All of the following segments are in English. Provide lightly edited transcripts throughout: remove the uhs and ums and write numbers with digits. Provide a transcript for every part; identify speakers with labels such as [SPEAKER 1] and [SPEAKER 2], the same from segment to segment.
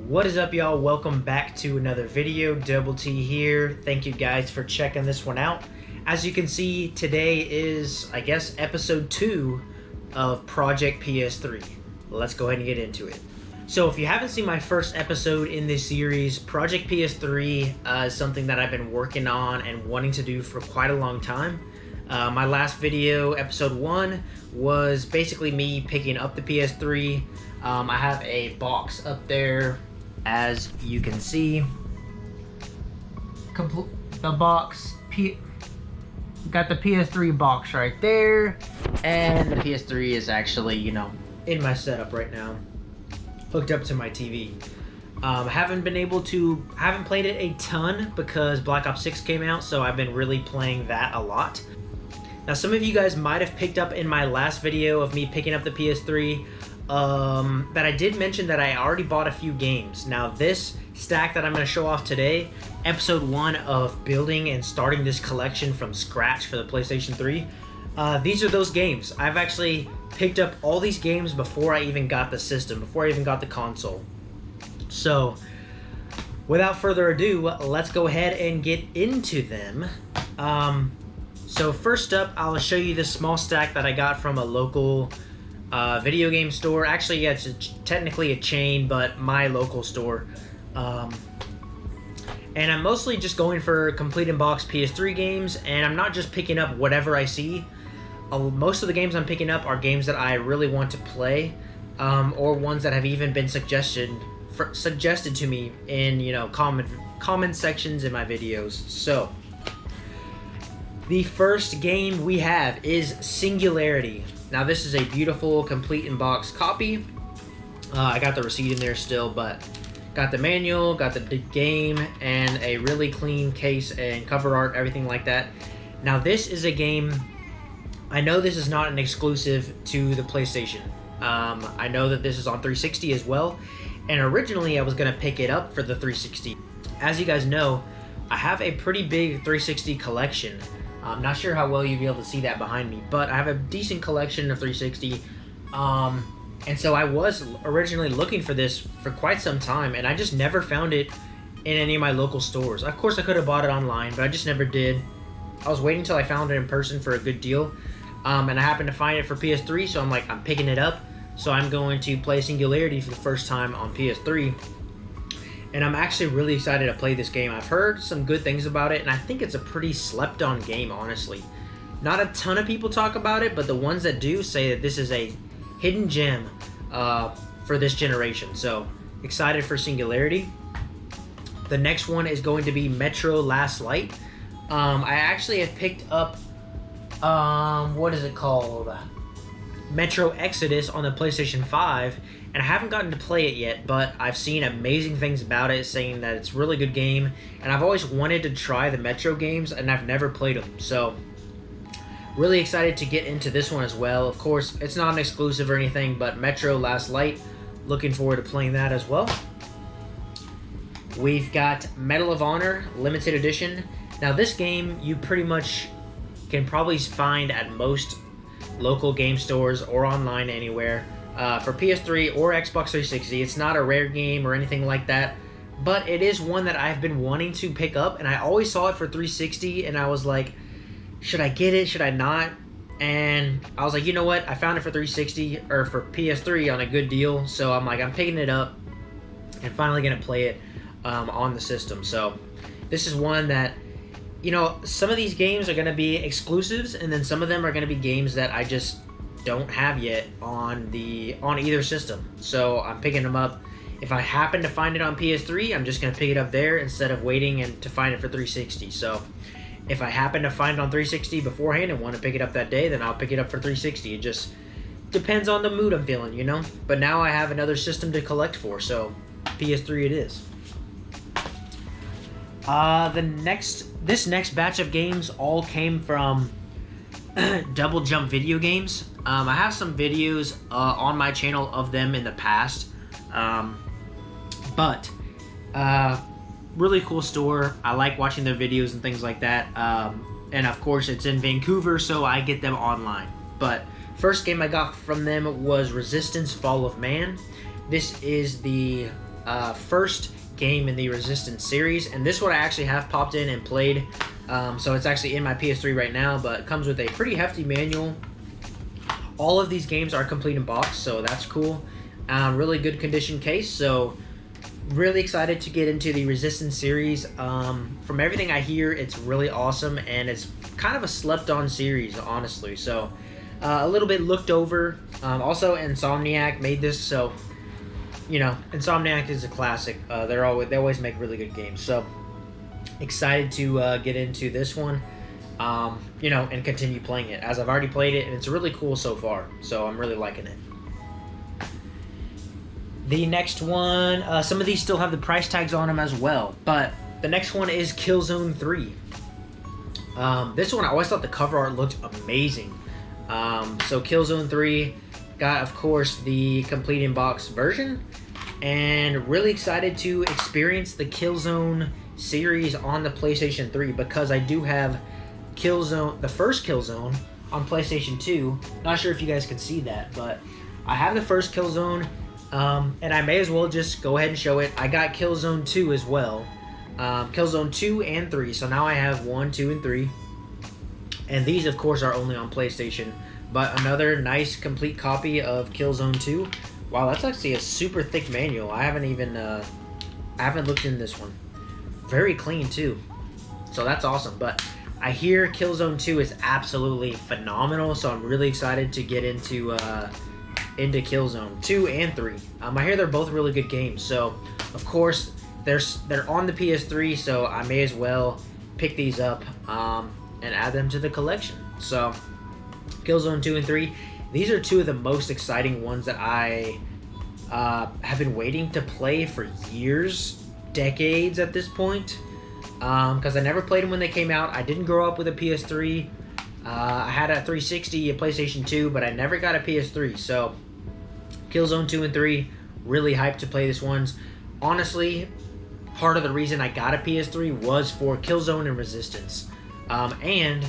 [SPEAKER 1] What is up, y'all? Welcome back to another video. Double T here. Thank you guys for checking this one out. As you can see, today is, I guess, episode 2 of Project PS3. Let's go ahead and get into it. So if you haven't seen my first episode in this series, Project PS3 is something that I've been working on and wanting to do for quite a long time. My last video, episode 1, was basically me picking up the PS3. I have a box up there, as you can see. The box, got the PS3 box right there, and the PS3 is actually, in my setup right now, hooked up to my TV. Haven't played it a ton because Black Ops 6 came out, so I've been really playing that a lot. Now, some of you guys might have picked up in my last video of me picking up the PS3 that I did mention that I already bought a few games. Now, this stack that I'm going to show off today, episode 1 of building and starting this collection from scratch for the PlayStation 3, these are those games. I've actually picked up all these games before I even got the system, before I even got the console. So, without further ado, let's go ahead and get into them. So first up, I'll show you this small stack that I got from a local video game store. Actually, yeah, it's technically a chain, but my local store. And I'm mostly just going for complete in-box PS3 games, and I'm not just picking up whatever I see. Most of the games I'm picking up are games that I really want to play, or ones that have even been suggested to me in comment sections in my videos. So the first game we have is Singularity. Now, this is a beautiful complete in-box copy. I got the receipt in there still, but got the manual, got the game, and a really clean case and cover art, everything like that. Now, this is a game, I know this is not an exclusive to the PlayStation. I know that this is on 360 as well, and originally I was going to pick it up for the 360. As you guys know, I have a pretty big 360 collection. I'm not sure how well you'll be able to see that behind me, but I have a decent collection of 360. And so I was originally looking for this for quite some time, and I just never found it in any of my local stores. Of course, I could have bought it online, but I just never did. I was waiting until I found it in person for a good deal, and I happened to find it for PS3, so I'm like, I'm picking it up. So I'm going to play Singularity for the first time on PS3. And I'm actually really excited to play this game. I've heard some good things about it, and I think it's a pretty slept-on game, honestly. Not a ton of people talk about it, but the ones that do say that this is a hidden gem for this generation. So, excited for Singularity. The next one is going to be Metro Last Light. I actually have picked up, what is it called? Metro Exodus on the PlayStation 5, and I haven't gotten to play it yet, but I've seen amazing things about it, saying that it's a really good game, and I've always wanted to try the Metro games, and I've never played them, so really excited to get into this one as well. Of course, it's not an exclusive or anything, but Metro Last Light, looking forward to playing that as well. We've got Medal of Honor Limited Edition. Now, this game you pretty much can probably find at most local game stores or online anywhere. For PS3 or Xbox 360. It's not a rare game or anything like that, but it is one that I've been wanting to pick up, and I always saw it for 360, and I was like, should I get it, should I not? And I was like, you know what, I found it for 360, or for PS3 on a good deal, so I'm like, I'm picking it up, and finally gonna play it on the system. So this is one that, some of these games are gonna be exclusives, and then some of them are gonna be games that I just don't have yet on either system. So I'm picking them up. If I happen to find it on PS3, I'm just going to pick it up there instead of waiting to find it for 360. So if I happen to find it on 360 beforehand and want to pick it up that day, then I'll pick it up for 360. It just depends on the mood I'm feeling, But now I have another system to collect for, so PS3 it is. This next batch of games all came from Double Jump Videogames. I have some videos on my channel of them in the past, but really cool store. I like watching their videos and things like that, and of course it's in Vancouver, so I get them online. But first game I got from them was Resistance Fall of Man. This is the first game in the Resistance series, and this one I actually have popped in and played. So it's actually in my PS3 right now, but it comes with a pretty hefty manual. All of these games are complete in box, so that's cool. Really good condition case, so really excited to get into the Resistance series. From everything I hear, it's really awesome, and it's kind of a slept-on series, honestly. So a little bit looked over. Also, Insomniac made this, so you know, Insomniac is a classic. They always make really good games. So excited to get into this one, you know, and continue playing it, as I've already played it, and it's really cool so far. So I'm really liking it. The next one, some of these still have the price tags on them as well, but the next one is Killzone 3. This one, I always thought the cover art looked amazing. So Killzone 3 got, of course, the complete in-box version, and really excited to experience the Killzone series on the PlayStation 3, because I do have Killzone, the first Killzone, on PlayStation 2. Not sure if you guys can see that, but I have the first Killzone. And I may as well just go ahead and show it. I got Killzone 2 as well. Killzone 2 and 3. So now I have 1, 2, and 3. And these, of course, are only on PlayStation. But another nice, complete copy of Killzone 2. Wow, that's actually a super thick manual. I haven't even, I haven't looked in this one. Very clean, too. So that's awesome. But I hear Killzone 2 is absolutely phenomenal. So I'm really excited to get into Killzone 2 and 3. I hear they're both really good games, so of course they're on the PS3, so I may as well pick these up and add them to the collection. So Killzone 2 and 3, these are two of the most exciting ones that I have been waiting to play for years, decades at this point, because I never played them when they came out. I didn't grow up with a PS3. I had a 360, a PlayStation 2, but I never got a PS3, so Killzone 2 and 3, really hyped to play this ones. Honestly, part of the reason I got a PS3 was for Killzone and Resistance. And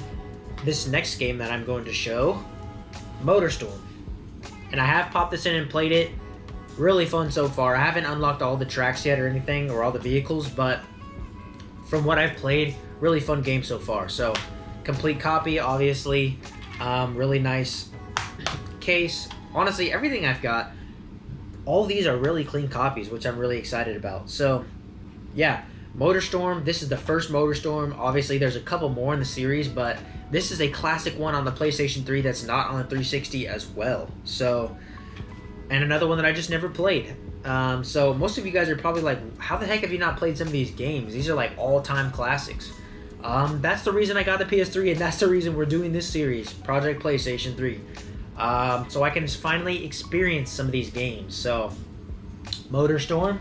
[SPEAKER 1] this next game that I'm going to show, Motorstorm. And I have popped this in and played it. Really fun so far. I haven't unlocked all the tracks yet or anything, or all the vehicles, but from what I've played, really fun game so far. So, complete copy, obviously. Really nice case. Honestly, everything I've got, all these are really clean copies, which I'm really excited about. So, yeah, Motorstorm. This is the first Motorstorm. Obviously, there's a couple more in the series, but this is a classic one on the PlayStation 3 that's not on the 360 as well. So, and another one that I just never played. So, most of you guys are probably like, how the heck have you not played some of these games? These are like all-time classics. That's the reason I got the PS3, and that's the reason we're doing this series, Project PlayStation 3. So I can finally experience some of these games. So, Motorstorm.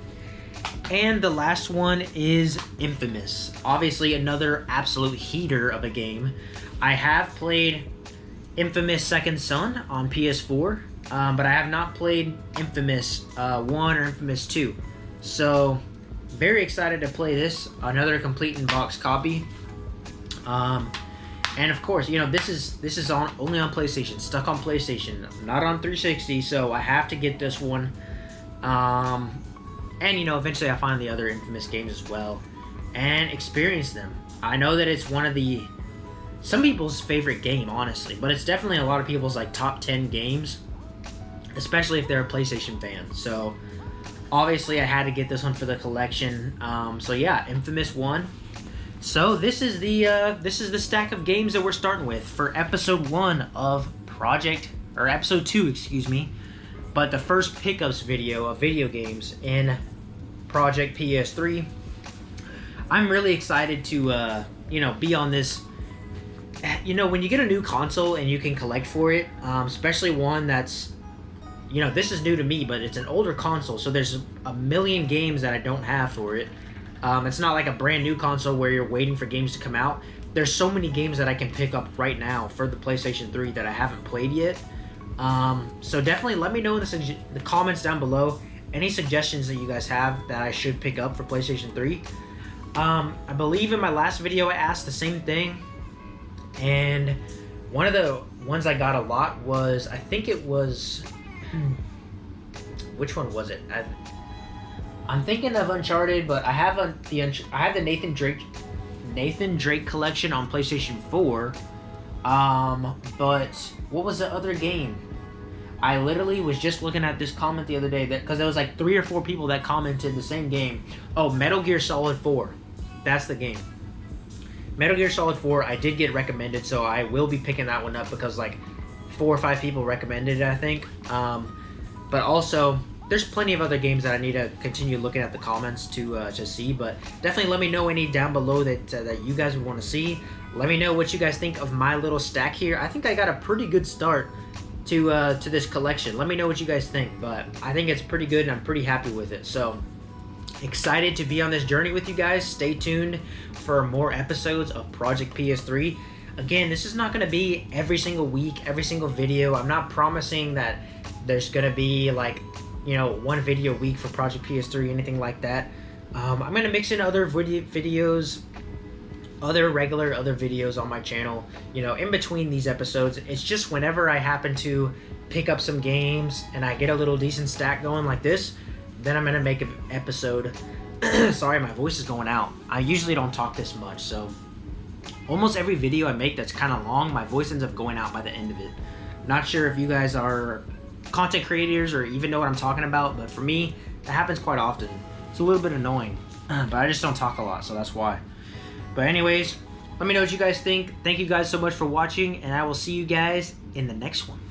[SPEAKER 1] And the last one is Infamous. Obviously, another absolute heater of a game. I have played Infamous Second Son on PS4, but I have not played Infamous 1 or Infamous 2. So, very excited to play this. Another complete in-box copy. And of course, you know, this is only on PlayStation, stuck on PlayStation, not on 360, so I have to get this one. And you know, eventually I find the other Infamous games as well and experience them. I know that it's one of some people's favorite game, honestly, but it's definitely a lot of people's like top 10 games, especially if they're a PlayStation fan. So obviously I had to get this one for the collection. So yeah, Infamous 1. So this is the stack of games that we're starting with for episode 1 of episode 2, excuse me. But the first pickups video of video games in Project PS3. I'm really excited to you know, be on this. You know, when you get a new console and you can collect for it, especially one that's, you know, this is new to me, but it's an older console, so there's a million games that I don't have for it. It's not like a brand new console where you're waiting for games to come out. There's so many games that I can pick up right now for the PlayStation 3 that I haven't played yet. So definitely let me know in the comments down below any suggestions that you guys have that I should pick up for PlayStation 3. I believe in my last video I asked the same thing, and one of the ones I got a lot was, I think it was, which one was it? I'm thinking of Uncharted, but I have the Nathan Drake collection on PlayStation 4. But what was the other game? I literally was just looking at this comment the other day because there was like 3 or 4 people that commented the same game. Oh, Metal Gear Solid 4. That's the game. Metal Gear Solid 4, I did get recommended, so I will be picking that one up because like 4 or 5 people recommended it, I think. But also, there's plenty of other games that I need to continue looking at the comments to see. But definitely let me know any down below that you guys would want to see. Let me know what you guys think of my little stack here. I think I got a pretty good start to this collection. Let me know what you guys think, but I think it's pretty good and I'm pretty happy with it. So excited to be on this journey with you guys. Stay tuned for more episodes of Project PS3. Again, this is not going to be every single week, every single video. I'm not promising that there's going to be like, you know, one video a week for Project PS3, anything like that. I'm going to mix in other videos, other videos on my channel, you know, in between these episodes. It's just whenever I happen to pick up some games and I get a little decent stack going like this, then I'm gonna make an episode. Sorry, my voice is going out. I usually don't talk this much, so almost every video I make that's kind of long, my voice ends up going out by the end of it. Not sure if you guys are content creators or even know what I'm talking about, but for me, that happens quite often. It's a little bit annoying, but I just don't talk a lot, so that's why. But anyways, let me know what you guys think. Thank you guys so much for watching, and I will see you guys in the next one.